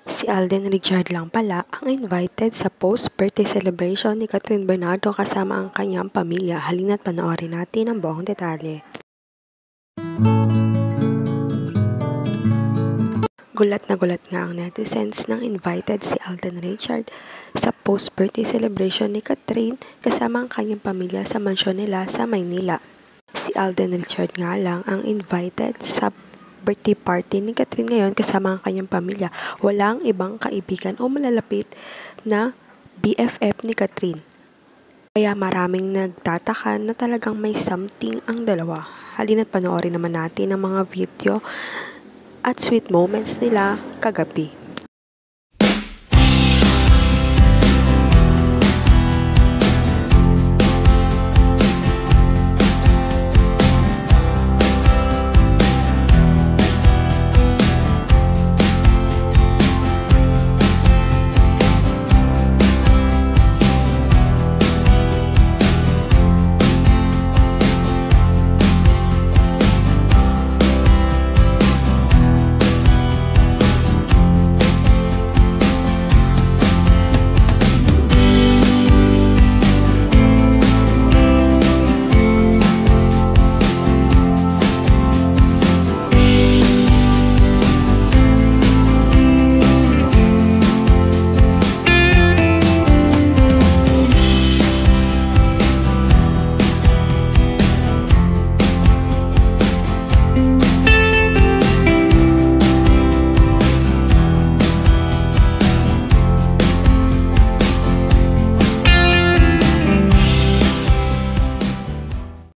Si Alden Richard lang pala ang invited sa post-birthday celebration ni Catherine Bernardo kasama ang kanyang pamilya. Halina't panoorin natin ang buong detalye. Gulat na gulat nga ang netizens nang invited si Alden Richard sa post-birthday celebration ni Catherine kasama ang kanyang pamilya sa mansyon nila sa Maynila. Si Alden Richard nga lang ang invited sa birthday party ni Catherine ngayon kasama ang kanyang pamilya. Walang ibang kaibigan o malalapit na BFF ni Catherine. Kaya maraming nagtataka na talagang may something ang dalawa. Halina't panoorin naman natin ang mga video at sweet moments nila kagabi.